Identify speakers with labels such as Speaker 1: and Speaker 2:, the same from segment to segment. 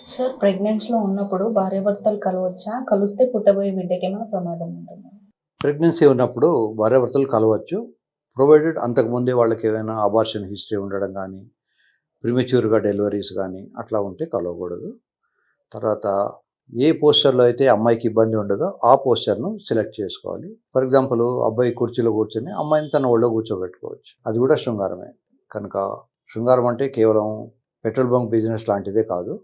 Speaker 1: Sir ప్రెగ్నెన్సీలో ఉన్నప్పుడు భార్యాభర్తలు కలవచ్చా? కలిస్తే పుట్టబోయే బిడ్డకేమైనా ప్రమాదం ఉంటుందా?
Speaker 2: ప్రెగ్నెన్సీ ఉన్నప్పుడు భార్యాభర్తలు కలవచ్చు. ప్రొవైడెడ్ అంతకుముందే వాళ్ళకేమైనా అబార్షన్ హిస్టరీ ఉండడం గానీ, ప్రిమెచ్యూర్‌గా డెలివరీస్ గానీ అట్లా ఉంటే కలవకూడదు. తర్వాత ఏ పోస్చర్‌లో అయితే అమ్మాయికి ఇబ్బంది ఉండదో ఆ పోస్చర్‌ను సెలెక్ట్ చేసుకోవాలి. ఫర్ ఎగ్జాంపుల్ అబ్బాయి కుర్చీలో కూర్చొని అమ్మాయిని తన ఒళ్ళో కూర్చోబెట్టుకోవచ్చు. అది కూడా శృంగారమే. కనుక శృంగారం అంటే కేవలం పెట్రోల్ బంక్ బిజినెస్ లాంటిదే కాదు.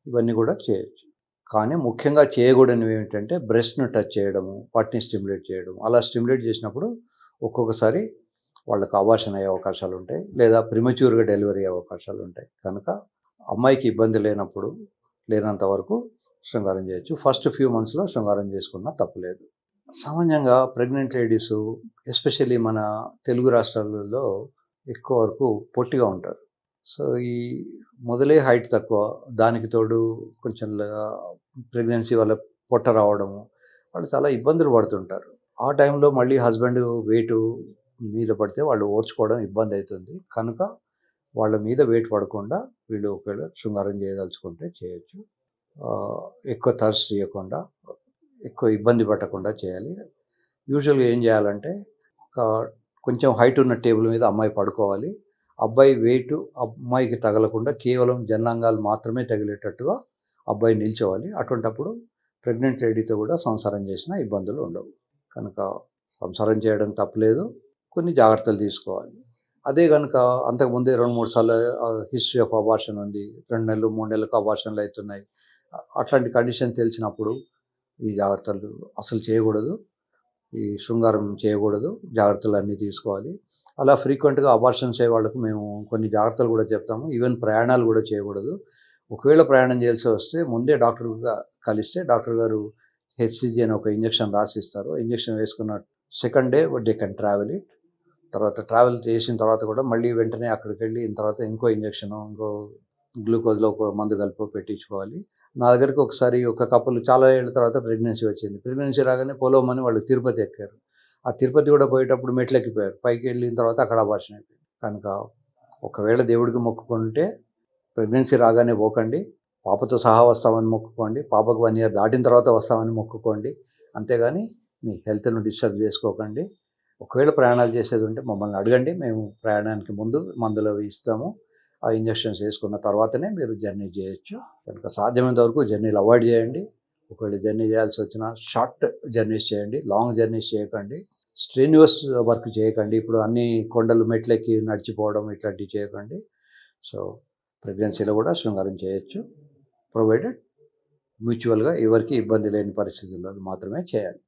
Speaker 2: ఇవన్నీ కూడా చేయొచ్చు. కానీ ముఖ్యంగా చేయకూడనివి ఏమిటంటే బ్రెస్ట్‌ని టచ్ చేయడము, వాటిని స్టిమ్యులేట్ చేయడం. అలా స్టిమ్యులేట్ చేసినప్పుడు ఒక్కొక్కసారి వాళ్ళకి అబార్షన్ అయ్యే అవకాశాలుంటాయి. లేదా ప్రిమెచ్యూర్‌గా డెలివరీ అయ్యే అవకాశాలుంటాయి. కనుక అమ్మాయికి ఇబ్బంది లేనంత వరకు శృంగారం చేయొచ్చు. ఫస్ట్ ఫ్యూ మంత్స్‌లో శృంగారం చేసుకున్నా తప్పులేదు. సామాన్యంగా ప్రెగ్నెంట్ లేడీసు ఎస్పెషల్లీ మన తెలుగు రాష్ట్రాలలో ఎక్కువ వరకు పొట్టిగా ఉంటారు. సో, ఈ మొదలే హైట్ తక్కువ. దానికి తోడు కొంచెం ప్రెగ్నెన్సీ వల్ల పొట్ట రావడము, వాళ్ళు చాలా ఇబ్బందులు పడుతుంటారు. ఆ టైంలో మళ్ళీ హస్బెండ్ వెయిటు మీద పడితే వాళ్ళు ఓర్చుకోవడం ఇబ్బందయితుంది. కనుక వాళ్ళ మీద వెయిట్ పడకుండా వీళ్ళు ఒకవేళ శృంగారం చేయదలుచుకుంటే చేయొచ్చు. ఎక్కువ థర్స్ట్ చేయకుండా, ఎక్కువ ఇబ్బంది పెట్టకుండా చేయాలి. యూజువల్‌గా ఏం చేయాలంటే, ఒక కొంచెం హైట్ ఉన్న టేబుల్ మీద అమ్మాయి పడుకోవాలి. అబ్బాయి వెయిటు అమ్మాయికి తగలకుండా కేవలం జననాంగాలు మాత్రమే తగిలేటట్టుగా అబ్బాయి నిల్చోవాలి. అటువంటప్పుడు ప్రెగ్నెంట్ లేడీతో కూడా సంసారం చేసినా ఇబ్బందులు ఉండవు. కనుక సంసారం చేయడం తప్పులేదు. కొన్ని జాగ్రత్తలు తీసుకోవాలి. అదే గనుక అంతకుముందే 2, 3 సార్లు హిస్టరీ ఆఫ్ అబార్షన్ ఉంది. 2 నెలలు, 3 నెలలకు అబార్షన్‌లు అయితున్నాయి. అట్లాంటి కండిషన్ తెలిసినప్పుడు ఈ జాగ్రత్తలు అసలు చేయకూడదు. ఈ శృంగారం చేయకూడదు. జాగ్రత్తలన్నీ తీసుకోవాలి. అలా ఫ్రీక్వెంట్‌గా అబార్షన్స్ అయ్యే వాళ్ళకు మేము కొన్ని జాగ్రత్తలు కూడా చెప్తాము. ఈవెన్ ప్రయాణాలు కూడా చేయకూడదు. ఒకవేళ ప్రయాణం చేయాల్సి వస్తే ముందే డాక్టర్‌గా కలిస్తే డాక్టర్ గారు హెచ్‌సిజీ అని ఒక ఇంజెక్షన్ రాసిస్తారు. ఇంజెక్షన్ వేసుకున్న second day they can travel it. తర్వాత ట్రావెల్ చేసిన తర్వాత కూడా మళ్ళీ వెంటనే అక్కడికెళ్ళిన తర్వాత ఇంకో ఇంజెక్షను, ఇంకో గ్లూకోజ్‌లో ఒక మందు కలిపి పెట్టించుకోవాలి. నా దగ్గరికి ఒకసారి ఒక కపుల్ చాలా ఏళ్ల తర్వాత ప్రెగ్నెన్సీ వచ్చింది. ప్రెగ్నెన్సీ రాగానే పొలోమని వాళ్ళు తిరుపతి ఎక్కారు. ఆ తిరుపతి కూడా పోయేటప్పుడు మెట్లెక్కిపోయారు. పైకి వెళ్ళిన తర్వాత అక్కడ అబార్షన్ అయిపోయింది. కనుక ఒకవేళ దేవుడికి మొక్కుకుంటే ప్రెగ్నెన్సీ రాగానే పోకండి. పాపతో సహా వస్తామని మొక్కుకోండి. పాపకు 1 ఇయర్ దాటిన తర్వాత వస్తామని మొక్కుకోండి. అంతేగాని మీ హెల్త్‌ను డిస్టర్బ్ చేసుకోకండి. ఒకవేళ ప్రయాణాలు చేసేది ఉంటే మమ్మల్ని అడగండి. మేము ప్రయాణానికి ముందు మందులు అవి ఇస్తాము. ఆ ఇంజెక్షన్స్ వేసుకున్న తర్వాతనే మీరు జర్నీ చేయొచ్చు. కనుక సాధ్యమైనంత వరకు జర్నీలు అవాయిడ్ చేయండి. ఒకవేళ జర్నీ చేయాల్సి వచ్చినా షార్ట్ జర్నీస్ చేయండి. లాంగ్ జర్నీస్ చేయకండి. స్ట్రెన్యూయస్ వర్క్ చేయకండి. ఇప్పుడు అన్ని కొండలు మెట్లెక్కి నడిచిపోవడం ఇట్లాంటివి చేయకండి. సో, ప్రెగ్నెన్సీలో కూడా శృంగారం చేయొచ్చు. ప్రొవైడెడ్ మ్యూచువల్‌గా ఎవరికీ ఇబ్బంది లేని పరిస్థితుల్లో మాత్రమే చేయాలి.